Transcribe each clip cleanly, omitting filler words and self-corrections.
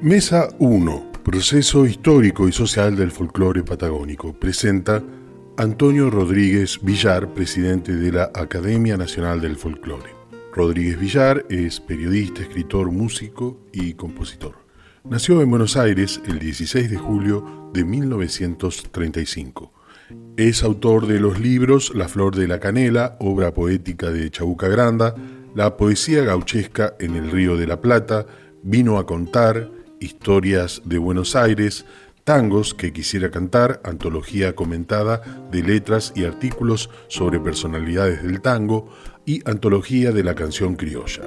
Mesa 1. Proceso histórico y social del folclore patagónico. Presenta Antonio Rodríguez Villar, presidente de la Academia Nacional del Folclore. Rodríguez Villar es periodista, escritor, músico y compositor. Nació en Buenos Aires el 16 de julio de 1935. Es autor de los libros La Flor de la Canela, obra poética de Chabuca Granda, La poesía gauchesca en el Río de la Plata, Vino a contar, Historias de Buenos Aires, Tangos que quisiera cantar, antología comentada de letras y artículos sobre personalidades del tango y antología de la canción criolla.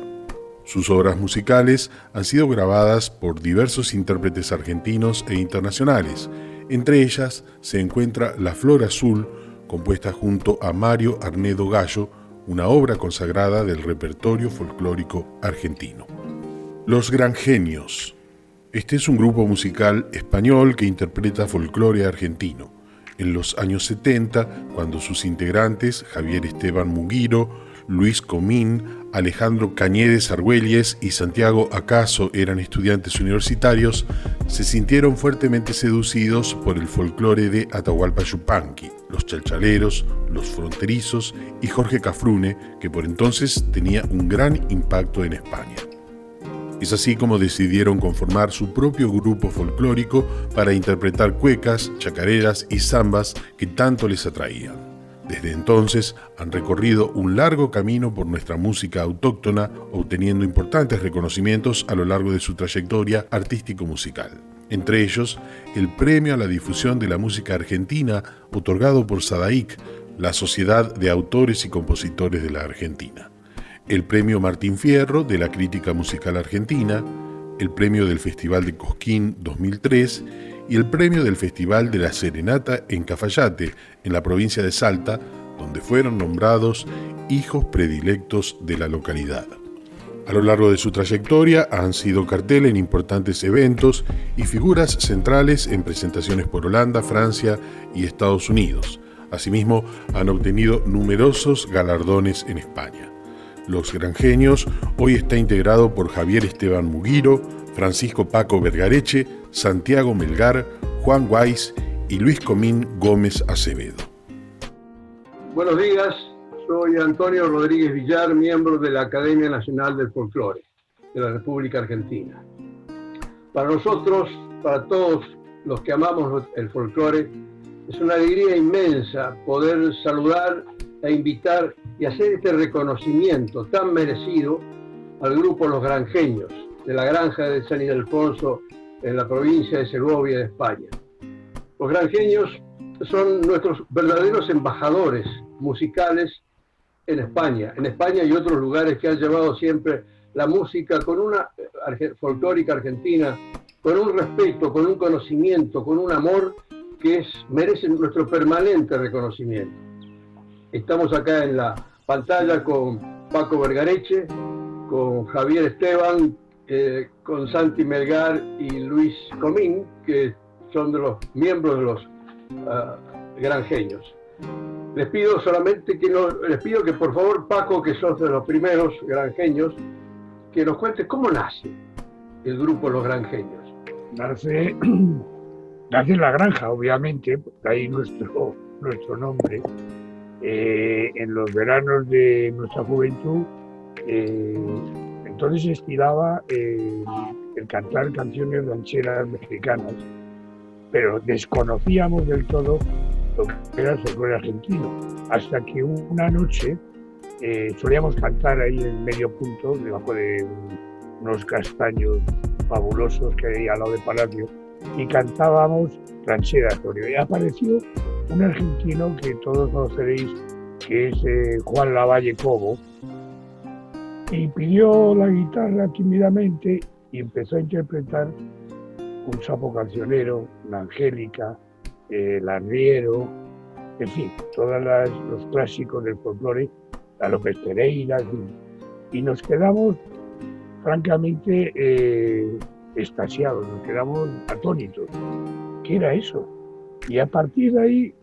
Sus obras musicales han sido grabadas por diversos intérpretes argentinos e internacionales. Entre ellas se encuentra La Flor Azul, compuesta junto a Mario Arnedo Gallo, una obra consagrada del repertorio folclórico argentino. Los Grangenios. Este es un grupo musical español que interpreta folclore argentino. En los años 70, cuando sus integrantes, Javier Esteban Mugiro, Luis Comín, Alejandro Cañedes Argüelles y Santiago Acaso eran estudiantes universitarios, se sintieron fuertemente seducidos por el folclore de Atahualpa Yupanqui, los chalchaleros, los fronterizos y Jorge Cafrune, que por entonces tenía un gran impacto en España. Es así como decidieron conformar su propio grupo folclórico para interpretar cuecas, chacareras y zambas que tanto les atraían. Desde entonces han recorrido un largo camino por nuestra música autóctona, obteniendo importantes reconocimientos a lo largo de su trayectoria artístico-musical. Entre ellos, el Premio a la Difusión de la Música Argentina, otorgado por SADAIC, la Sociedad de Autores y Compositores de la Argentina. El Premio Martín Fierro de la Crítica Musical Argentina, el Premio del Festival de Cosquín 2003 y el Premio del Festival de la Serenata en Cafayate, en la provincia de Salta, donde fueron nombrados hijos predilectos de la localidad. A lo largo de su trayectoria han sido cartel en importantes eventos y figuras centrales en presentaciones por Holanda, Francia y Estados Unidos. Asimismo, han obtenido numerosos galardones en España. Los Grangenios hoy está integrado por Javier Esteban Mugiro, Francisco Paco Vergareche, Santiago Melgar, Juan Weiss y Luis Comín Gómez Acevedo. Buenos días, soy Antonio Rodríguez Villar, miembro de la Academia Nacional del Folclore de la República Argentina. Para nosotros, para todos los que amamos el folclore, es una alegría inmensa poder saludar e invitar y hacer este reconocimiento tan merecido al grupo Los Grangenios, de la granja de San Ildefonso, en la provincia de Segovia de España. Los Grangenios son nuestros verdaderos embajadores musicales en España y otros lugares que han llevado siempre la música con una folclórica argentina, con un respeto, con un conocimiento, con un amor que merecen nuestro permanente reconocimiento. Estamos acá en la pantalla con Paco Vergareche, con Javier Esteban, con Santi Melgar y Luis Comín, que son de los miembros de los Grangenios. Les pido que por favor, Paco, que sos de los primeros Grangenios, que nos cuentes cómo nace el grupo Los Grangenios. Nace en la granja, obviamente, de ahí nuestro nombre. En los veranos de nuestra juventud, entonces se estilaba el cantar canciones rancheras mexicanas, pero desconocíamos del todo lo que era el folclore argentino, hasta que una noche solíamos cantar ahí en medio punto, debajo de unos castaños fabulosos que hay al lado de Palacio, y cantábamos rancheras. Y apareció un argentino que todos conoceréis, que es Juan Lavalle Cobo, y pidió la guitarra tímidamente y empezó a interpretar un sapo cancionero, una Angélica, el arriero, en fin, todos los clásicos del folclore, a López Pereira, y nos quedamos francamente extasiados, nos quedamos atónitos. ¿Qué era eso? Y a partir de ahí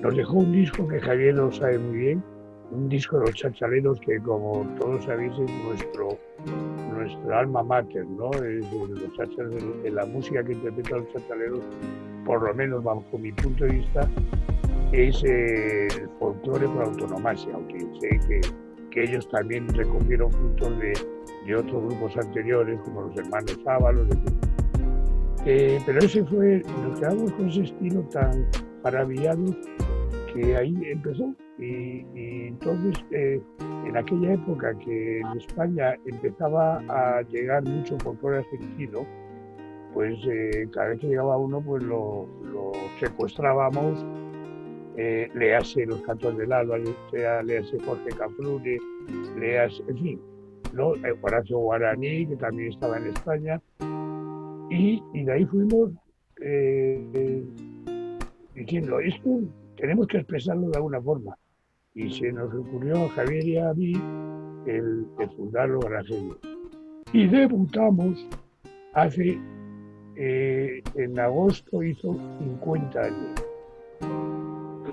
nos dejó un disco que Javier lo sabe muy bien, un disco de los Chachaleros que, como todos sabéis, es nuestra alma mater, ¿no? Es los chachaleros, la música que interpretan los Chachaleros, por lo menos bajo mi punto de vista, es el folclore por autonomasia, aunque sé que ellos también recogieron frutos de otros grupos anteriores, como los hermanos Ábalos, pero ese fue, nos quedamos con ese estilo tan maravillados que ahí empezó. Y entonces, en aquella época que en España empezaba a llegar mucho folclore argentino, pues cada vez que llegaba uno, pues lo secuestrábamos, léase Los Cantos del Alba, léase Jorge Cafrune, léase, en fin, ¿no? Horacio Guaraní, que también estaba en España, y de ahí fuimos diciendo, esto tenemos que expresarlo de alguna forma. Y se nos ocurrió a Javier y a mí el fundar los Granjeños. Y debutamos hace, en agosto hizo 50 años.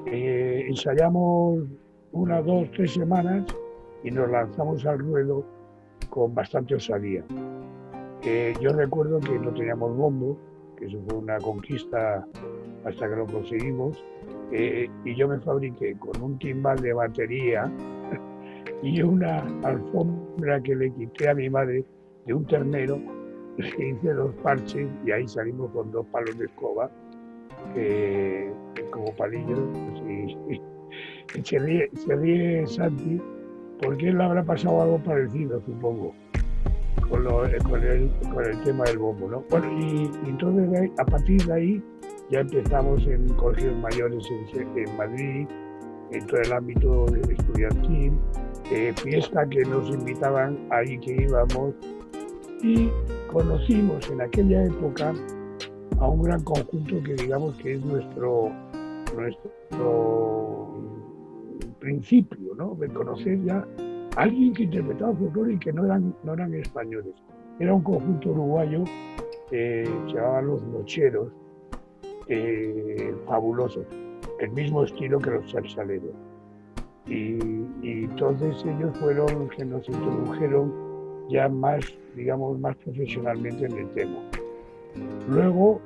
Ensayamos 1, 2, 3 semanas y nos lanzamos al ruedo con bastante osadía. Yo recuerdo que no teníamos bombo, que eso fue una conquista hasta que lo conseguimos, y yo me fabriqué con un timbal de batería y una alfombra que le quité a mi madre de un ternero, le hice 2 parches y ahí salimos con 2 palos de escoba, como palillos, y se ríe Santi, porque él le habrá pasado algo parecido, supongo, con el tema del bombo, ¿no? Bueno, y entonces a partir de ahí ya empezamos en colegios mayores en Madrid, en todo el ámbito estudiantil, fiesta que nos invitaban ahí que íbamos, y conocimos en aquella época a un gran conjunto que digamos que es nuestro principio, ¿no? De conocer ya a alguien que interpretaba folclore y que no eran españoles. Era un conjunto uruguayo, se llamaban Los Nocheros, fabulosos, el mismo estilo que los Chachaleros. Y entonces ellos fueron los que nos introdujeron ya más, digamos, más profesionalmente en el tema. Luego,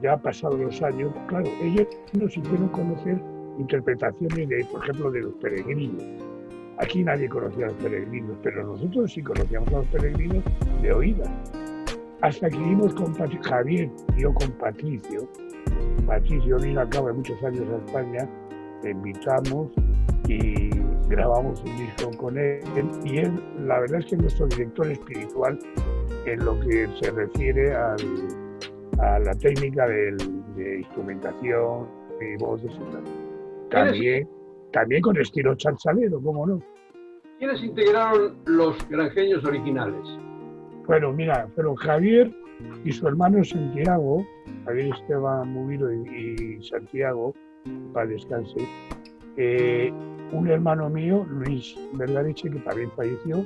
ya pasados los años, claro, ellos nos hicieron conocer interpretaciones, por ejemplo, de Los Peregrinos. Aquí nadie conocía a Los Peregrinos, pero nosotros sí conocíamos a Los Peregrinos de oídas. Hasta que vimos con Javier y yo con Patricio. Patricio vino a cabo de muchos años a España, le invitamos y grabamos un disco con él. Y él, la verdad es que es nuestro director espiritual en lo que se refiere a la técnica de instrumentación y voces y tal. También con estilo chachalero, ¿cómo no? ¿Quiénes integraron los Granjeños originales? Bueno, mira, pero Javier y su hermano Santiago, Javier Esteban Mubiro y Santiago, para descanse, un hermano mío, Luis Vergareche, que también falleció,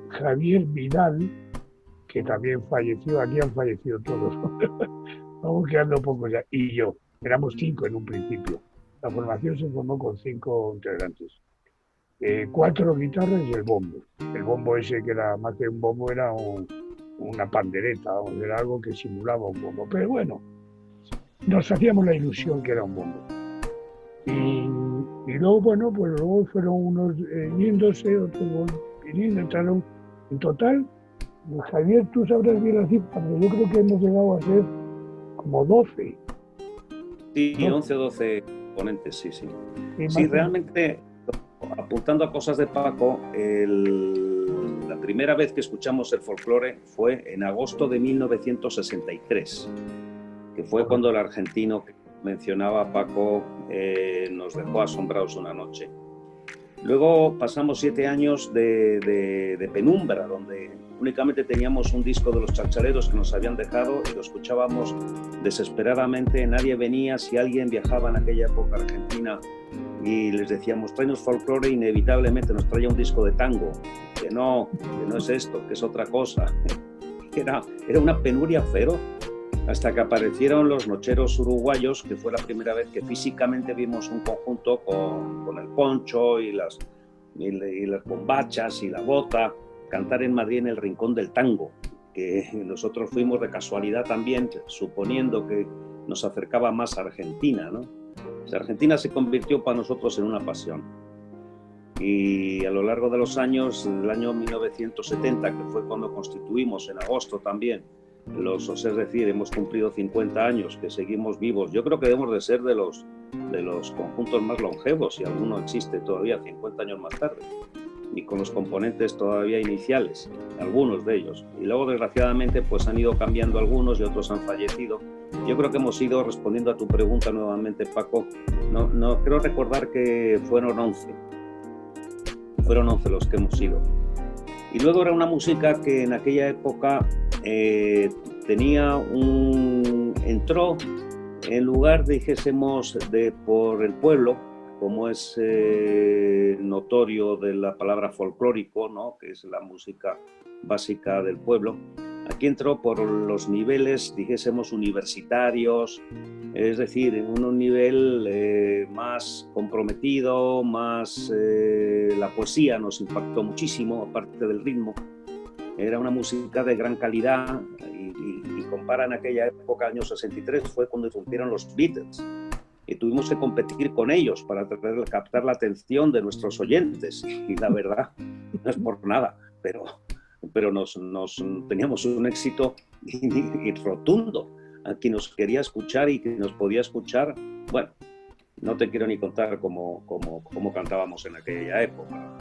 Javier Vidal, que también falleció, aquí han fallecido todos, vamos quedando pocos ya, y yo, éramos 5 en un principio. La formación se formó con 5 integrantes. 4 guitarras y el bombo. El bombo ese, que era más que un bombo, era una pandereta, vamos, era algo que simulaba un bombo. Pero bueno, nos hacíamos la ilusión que era un bombo. Y luego, bueno, pues luego fueron unos yéndose, otros viniendo, entraron. En total, Javier, tú sabrás bien la cifra, pero yo creo que hemos llegado a ser como 12. Sí, ¿no? 11 o 12 ponentes, sí. Sí, realmente, apuntando a cosas de Paco, la primera vez que escuchamos el folclore fue en agosto de 1963, que fue cuando el argentino que mencionaba Paco nos dejó asombrados una noche. Luego pasamos 7 años de penumbra, donde únicamente teníamos un disco de los Chachaleros que nos habían dejado y lo escuchábamos desesperadamente. Nadie venía. Si alguien viajaba en aquella época a Argentina y les decíamos, tráenos folclore, inevitablemente nos traía un disco de tango, que no es esto, que es otra cosa. Era una penuria feroz. hasta que aparecieron los Nocheros Uruguayos, que fue la primera vez que físicamente vimos un conjunto con el poncho y las bombachas y la bota, cantar en Madrid en el Rincón del Tango, que nosotros fuimos de casualidad también, suponiendo que nos acercaba más a Argentina, ¿no? Argentina se convirtió para nosotros en una pasión. Y a lo largo de los años, del año 1970, que fue cuando constituimos, en agosto también, es decir, hemos cumplido 50 años, que seguimos vivos. Yo creo que debemos de ser de los conjuntos más longevos, y alguno existe todavía 50 años más tarde, y con los componentes todavía iniciales, algunos de ellos. Y luego, desgraciadamente, pues han ido cambiando algunos y otros han fallecido. Yo creo que hemos ido respondiendo a tu pregunta nuevamente, Paco. No creo recordar que fueron 11. Fueron 11 los que hemos ido. Y luego era una música que en aquella época entró en lugar, dijésemos, por el pueblo, como es notorio de la palabra folclórico, ¿no? Que es la música básica del pueblo. Aquí entró por los niveles, dijésemos, universitarios, es decir, en un nivel más comprometido, más la poesía nos impactó muchísimo, aparte del ritmo. Era una música de gran calidad y compara en aquella época, año 63, fue cuando irrumpieron los Beatles. Y tuvimos que competir con ellos para captar la atención de nuestros oyentes. Y la verdad, no es por nada, pero teníamos un éxito rotundo. A quien nos quería escuchar y que nos podía escuchar, bueno, no te quiero ni contar cómo cantábamos en aquella época.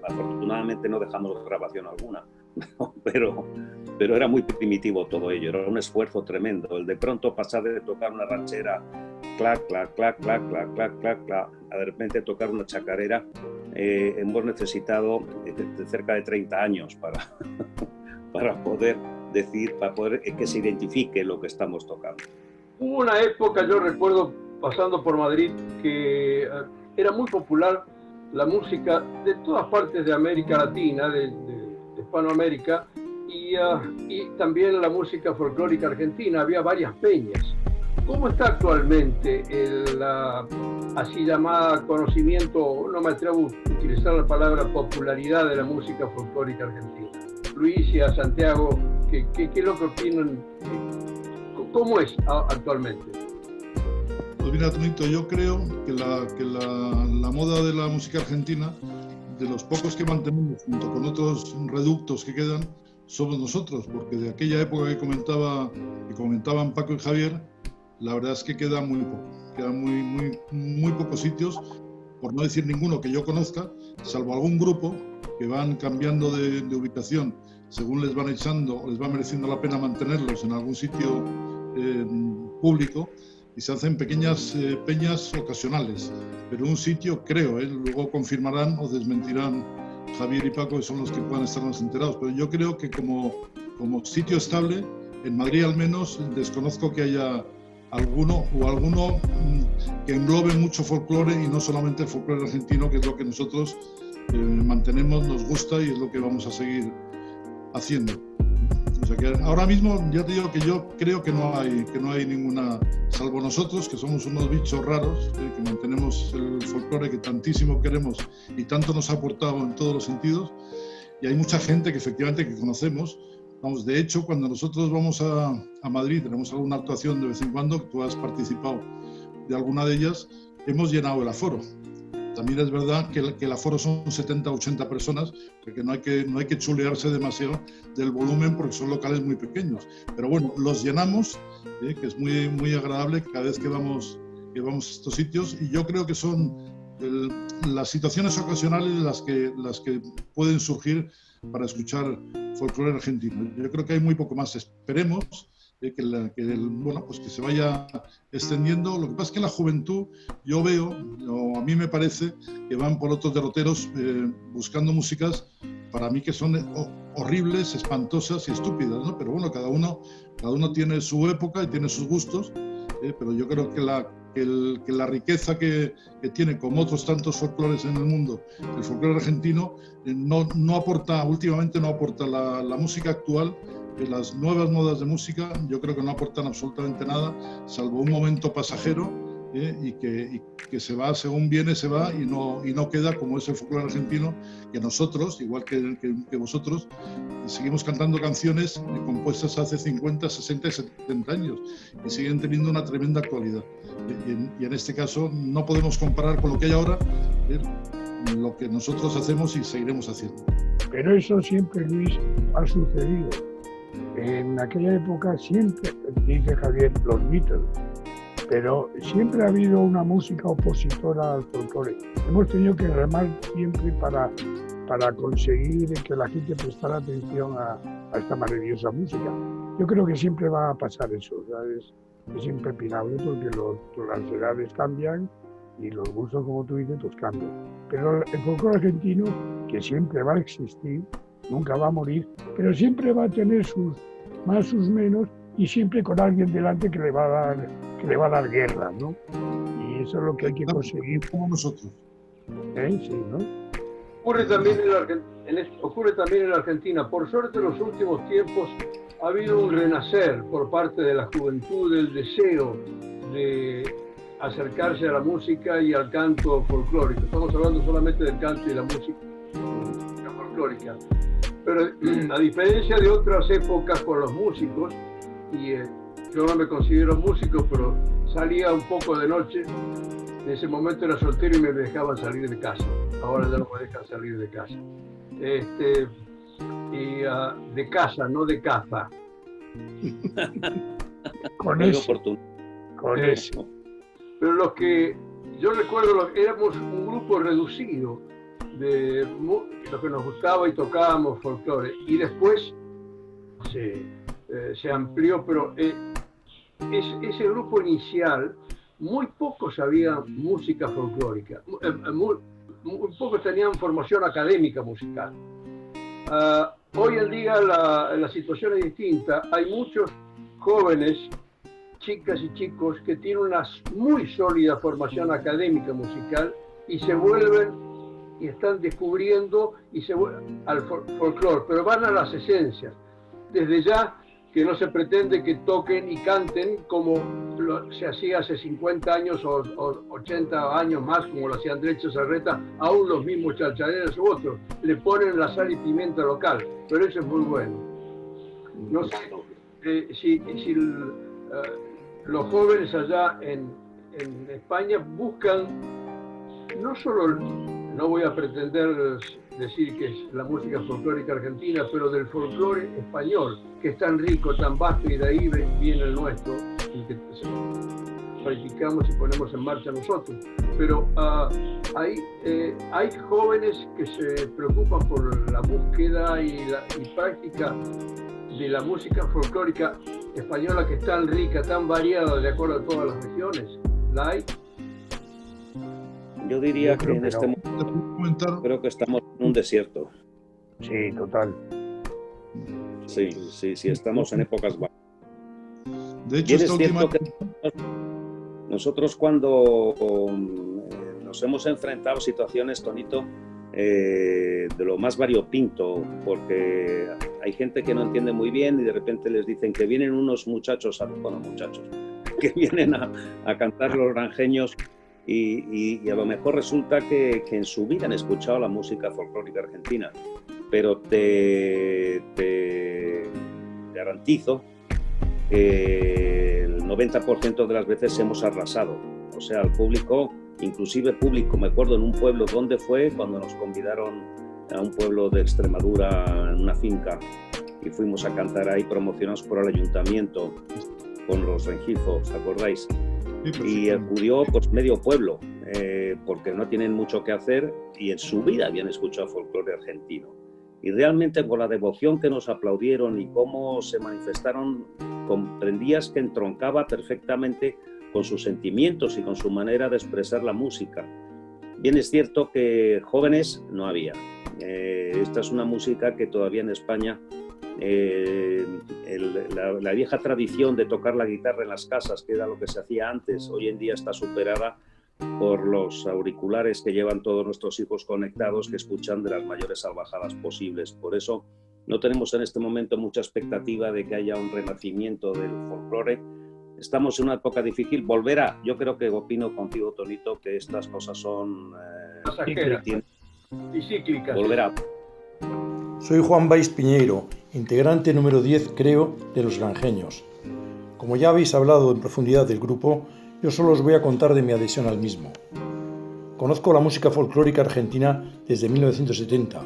Afortunadamente no dejamos grabación alguna, pero era muy primitivo todo ello, era un esfuerzo tremendo. El de pronto pasar de tocar una ranchera, clac, clac, clac, clac, clac, clac, clac, clac, a de repente tocar una chacarera, hemos necesitado cerca de 30 años para poder decir, para poder que se identifique lo que estamos tocando. Hubo una época, yo recuerdo, pasando por Madrid, que era muy popular la música de todas partes de América Latina, de Hispanoamérica, y también la música folclórica argentina. Había varias peñas. ¿Cómo está actualmente el así llamada conocimiento, no me atrevo a utilizar la palabra popularidad, de la música folclórica argentina? Luis y a Santiago, ¿qué es lo que opinan? ¿Cómo es actualmente? Pues mira, Tonito, yo creo que la moda de la música argentina, de los pocos que mantenemos junto con otros reductos que quedan, somos nosotros, porque de aquella época que comentaban Paco y Javier, la verdad es que queda muy poco, quedan muy pocos sitios, por no decir ninguno que yo conozca, salvo algún grupo que van cambiando de ubicación según les van echando o les va mereciendo la pena mantenerlos en algún sitio público, y se hacen pequeñas peñas ocasionales, pero un sitio, creo, luego confirmarán o desmentirán Javier y Paco, que son los que puedan estar más enterados, pero yo creo que como sitio estable, en Madrid al menos, desconozco que haya alguno que englobe mucho folclore, y no solamente el folclore argentino, que es lo que nosotros mantenemos, nos gusta y es lo que vamos a seguir haciendo. O sea que ahora mismo ya te digo que yo creo que no hay ninguna, salvo nosotros, que somos unos bichos raros, que mantenemos el folclore que tantísimo queremos y tanto nos ha aportado en todos los sentidos, y hay mucha gente que efectivamente que conocemos. Vamos, de hecho, cuando nosotros vamos a Madrid, tenemos alguna actuación de vez en cuando, que tú has participado de alguna de ellas, hemos llenado el aforo. También es verdad que el aforo son 70-80 personas, porque no hay que chulearse demasiado del volumen, porque son locales muy pequeños. Pero bueno, los llenamos, que es muy agradable cada vez que vamos a estos sitios, y yo creo que son las situaciones ocasionales las que pueden surgir para escuchar folclore argentino. Yo creo que hay muy poco más. Esperemos que se vaya extendiendo. Lo que pasa es que la juventud, yo veo, o a mí me parece, que van por otros derroteros buscando músicas, para mí, que son horribles, espantosas y estúpidas, ¿no? Pero bueno, cada uno tiene su época y tiene sus gustos, pero yo creo que que la riqueza que tiene, como otros tantos folclores en el mundo, el folclore argentino no aporta, últimamente no aporta la música actual. Las nuevas modas de música yo creo que no aportan absolutamente nada, salvo un momento pasajero, y que se va, según viene se va, y no queda como es el folclore argentino, que nosotros, igual que vosotros, seguimos cantando canciones compuestas hace 50, 60 y 70 años y siguen teniendo una tremenda actualidad. Y en este caso no podemos comparar con lo que hay ahora, lo que nosotros hacemos y seguiremos haciendo. Pero eso siempre, Luis, ha sucedido. En aquella época siempre, dice Javier, los Beatles, pero siempre ha habido una música opositora al folclore. Hemos tenido que remar siempre para conseguir que la gente prestara atención a esta maravillosa música. Yo creo que siempre va a pasar eso, o sea, es impepinable porque las edades cambian y los gustos, como tú dices, pues cambian. Pero el folclore argentino, que siempre va a existir, nunca va a morir, pero siempre va a tener sus más, sus menos, y siempre con alguien delante que le va a dar guerra, ¿no? Y eso es lo que hay que conseguir. Como nosotros. Sí, ¿no? Ocurre también en la Argentina. Por suerte, en los últimos tiempos ha habido un renacer por parte de la juventud del deseo de acercarse a la música y al canto folclórico. Estamos hablando solamente del canto y la música folclórica. Pero a diferencia de otras épocas con los músicos, y yo no me considero músico, pero salía un poco de noche. En ese momento era soltero y me dejaban salir de casa. Ahora ya no me dejan salir de casa. De casa, no de caza. Con eso. Pero los que yo recuerdo, éramos un grupo reducido de lo que nos gustaba y tocábamos folclore, y después se amplió, pero ese grupo inicial, muy pocos sabían música folclórica, muy pocos tenían formación académica musical. Hoy en día la situación es distinta. Hay muchos jóvenes, chicas y chicos, que tienen una muy sólida formación académica musical y se vuelven y están descubriendo y se vuelven al folclore, pero van a las esencias. Desde ya que no se pretende que toquen y canten como se hacía hace 50 años o 80 años más, como lo hacía Andrés Chazarreta, aún los mismos chalchaderos u otros. Le ponen la sal y pimienta local, pero eso es muy bueno. No sé si los jóvenes allá en España buscan no solo, no voy a pretender decir que es la música folclórica argentina, pero del folclore español, que es tan rico, tan vasto, y de ahí viene el nuestro, y que practicamos y ponemos en marcha nosotros. Pero hay jóvenes que se preocupan por la búsqueda y práctica de la música folclórica española, que es tan rica, tan variada de acuerdo a todas las regiones. ¿La hay? Yo diría que en este momento creo que estamos en un desierto. Sí, total. Sí, estamos en épocas bajas. De hecho, es cierto que nosotros cuando nos hemos enfrentado a situaciones, Tonito, de lo más variopinto, porque hay gente que no entiende muy bien y de repente les dicen que vienen unos muchachos, que vienen a cantar los granjeños. Y a lo mejor resulta que en su vida han escuchado la música folclórica argentina, pero te garantizo que el 90% de las veces hemos arrasado. O sea, el público, inclusive público, me acuerdo en un pueblo, ¿dónde fue? Cuando nos convidaron a un pueblo de Extremadura, en una finca, y fuimos a cantar ahí promocionados por el ayuntamiento con los Rengifos, ¿os acordáis? Y acudió pues medio pueblo, porque no tienen mucho que hacer y en su vida habían escuchado folclore argentino. Y realmente con la devoción que nos aplaudieron y cómo se manifestaron, comprendías que entroncaba perfectamente con sus sentimientos y con su manera de expresar la música. Bien es cierto que jóvenes no había. Esta es una música que todavía en España la vieja tradición de tocar la guitarra en las casas, que era lo que se hacía antes, hoy en día está superada por los auriculares que llevan todos nuestros hijos conectados, que escuchan de las mayores salvajadas posibles. Por eso no tenemos en este momento mucha expectativa de que haya un renacimiento del folclore. Estamos en una época difícil. Volverá. Yo creo que opino contigo, Tonito, que estas cosas son y cíclicas. Volverá. Soy Juan Valls Piñeiro, integrante número 10, creo, de Los Granjeños. Como ya habéis hablado en profundidad del grupo, yo solo os voy a contar de mi adhesión al mismo. Conozco la música folclórica argentina desde 1970,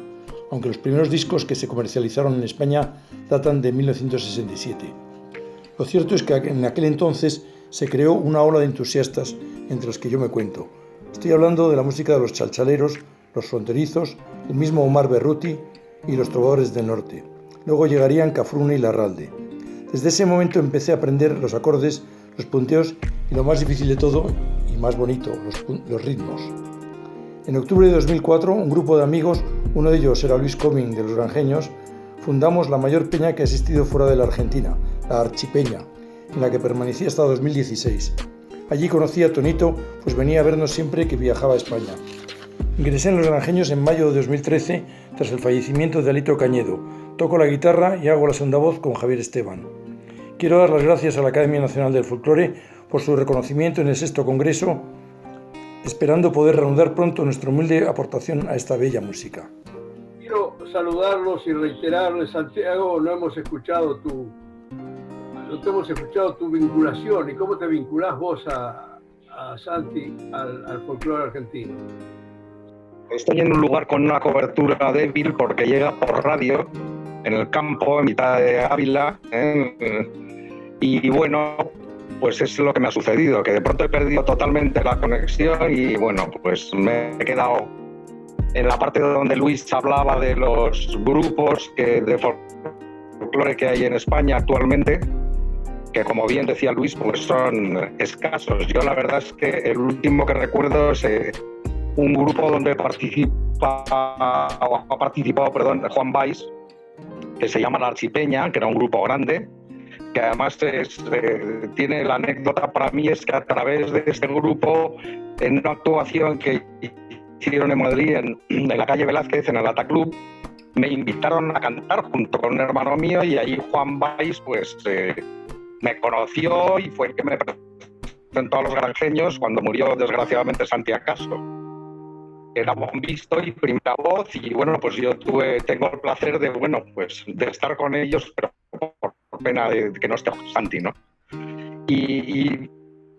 aunque los primeros discos que se comercializaron en España datan de 1967. Lo cierto es que en aquel entonces se creó una ola de entusiastas entre los que yo me cuento. Estoy hablando de la música de los chalchaleros, los fronterizos, el mismo Omar Berruti y los trovadores del norte. Luego llegarían Cafrune y Larralde. Desde ese momento empecé a aprender los acordes, los punteos y lo más difícil de todo, y más bonito, los ritmos. En octubre de 2004, un grupo de amigos, uno de ellos era Luis Comín de Los Granjeños, fundamos la mayor peña que ha existido fuera de la Argentina, la Archipeña, en la que permanecí hasta 2016. Allí conocí a Tonito, pues venía a vernos siempre que viajaba a España. Ingresé en Los Granjeños en mayo de 2013, tras el fallecimiento de Alito Cañedo. Toco la guitarra y hago la segunda voz con Javier Esteban. Quiero dar las gracias a la Academia Nacional del Folclore por su reconocimiento en el 6º Congreso, esperando poder reanudar pronto nuestra humilde aportación a esta bella música. Quiero saludarlos y reiterarles, Santiago, no te hemos escuchado tu vinculación y cómo te vinculás vos a Santi, al folclore argentino. Estoy en un lugar con una cobertura débil porque llega por radio, en el campo, en mitad de Ávila, y bueno, pues es lo que me ha sucedido, que de pronto he perdido totalmente la conexión y bueno, pues me he quedado en la parte donde Luis hablaba de los grupos de folclore que hay en España actualmente, que como bien decía Luis, pues son escasos. Yo la verdad es que el último que recuerdo es un grupo donde ha participado Juan Valls, que se llama La Archipeña, que era un grupo grande, que además tiene la anécdota para mí, es que a través de este grupo, en una actuación que hicieron en Madrid, en la calle Velázquez, en el Ataclub, me invitaron a cantar junto con un hermano mío y allí Juan Valls pues, me conoció y fue el que me presentó a Los Granjeños cuando murió desgraciadamente Santi Acaso. Era bombisto y primera voz y bueno, pues yo tengo el placer de estar con ellos, pero por pena de que no esté Santi, ¿no? Y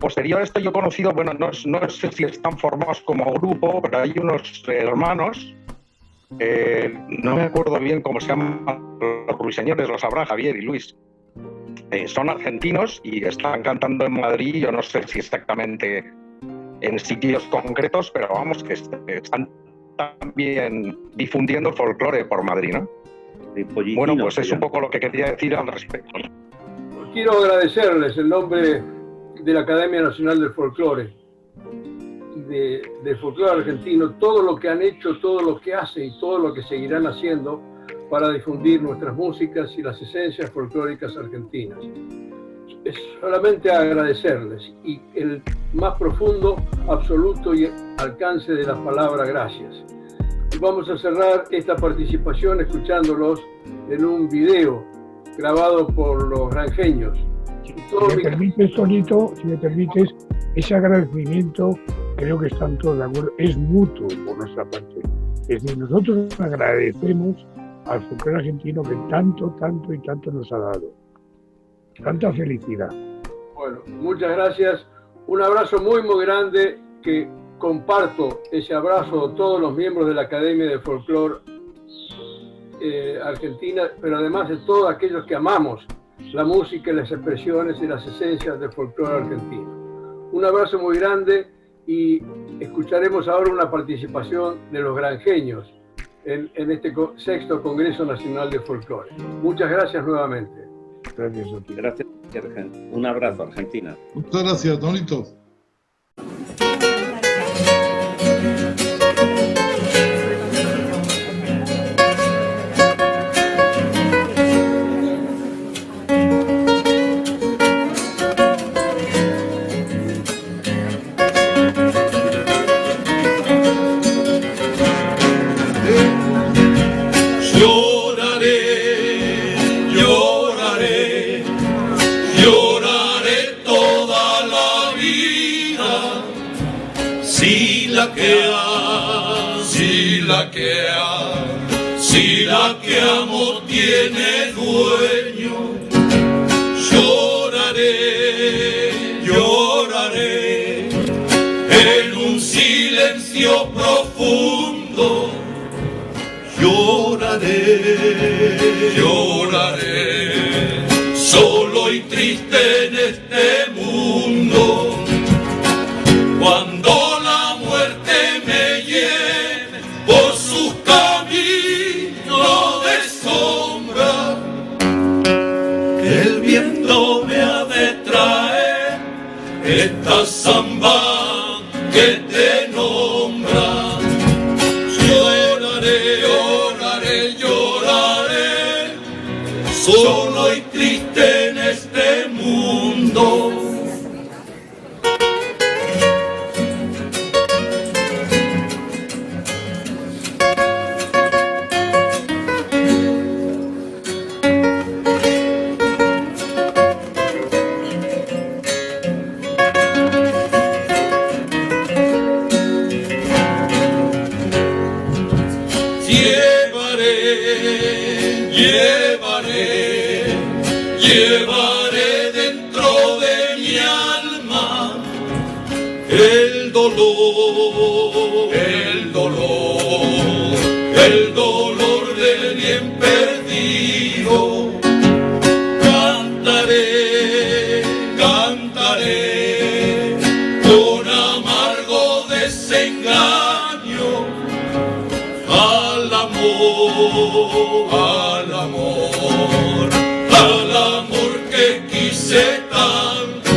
posterior a esto yo he conocido, no sé si están formados como grupo, pero hay unos hermanos, no me acuerdo bien cómo se llaman, los ruiseñores, lo sabrán Javier y Luis. Son argentinos y están cantando en Madrid, yo no sé si exactamente en sitios concretos, pero vamos, que están también difundiendo el folclore por Madrid, ¿no? Bueno, pues es un poco lo que quería decir al respecto. Quiero agradecerles en nombre de la Academia Nacional del Folclore, del folclore argentino, todo lo que han hecho, todo lo que hacen y todo lo que seguirán haciendo para difundir nuestras músicas y las esencias folclóricas argentinas. Es solamente agradecerles y el más profundo, absoluto y alcance de la palabra gracias. Y vamos a cerrar esta participación escuchándolos en un video grabado por Los Granjeños. Si me permites, Tonito, ese agradecimiento, creo que están todos de acuerdo, es mutuo por nuestra parte. Es decir, nosotros agradecemos al folclore argentino que tanto y tanto nos ha dado. Tanta felicidad. Bueno, muchas gracias. Un abrazo muy grande, que comparto ese abrazo a todos los miembros de la Academia de Folclore Argentina, pero además de todos aquellos que amamos la música y las expresiones y las esencias del folclore argentino. Un abrazo muy grande y escucharemos ahora una participación de Los Granjeños en este 6º Congreso Nacional de Folclore. Muchas gracias nuevamente. Gracias a ti. Gracias. Un abrazo, Argentina. Muchas gracias, Tonito. si la que amo tiene dueño, lloraré, lloraré en un silencio profundo, lloraré, lloraré, solo y triste en este mundo, cuando la muerte me lleve por sus caminos de sombra, el viento me ha de traer esta samba que te nombra. Lloraré, lloraré, lloraré, solo y triste en este mundo. Llevaré dentro de mi alma el dolor, el dolor, el dolor del bien perdido. Cantaré, cantaré con amargo desengaño al amor, al amor, al amor que quise tanto.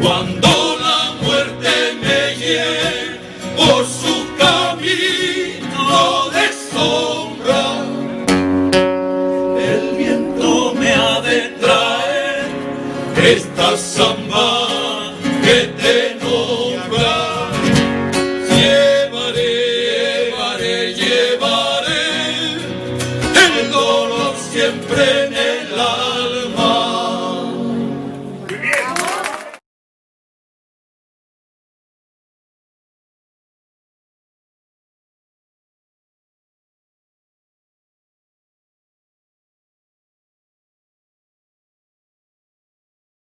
Cuando la muerte me lleve por su camino de sombra, el viento me ha de traer esta samba que te nombra. Llevaré, llevaré, llevaré el dolor siempre en el alma.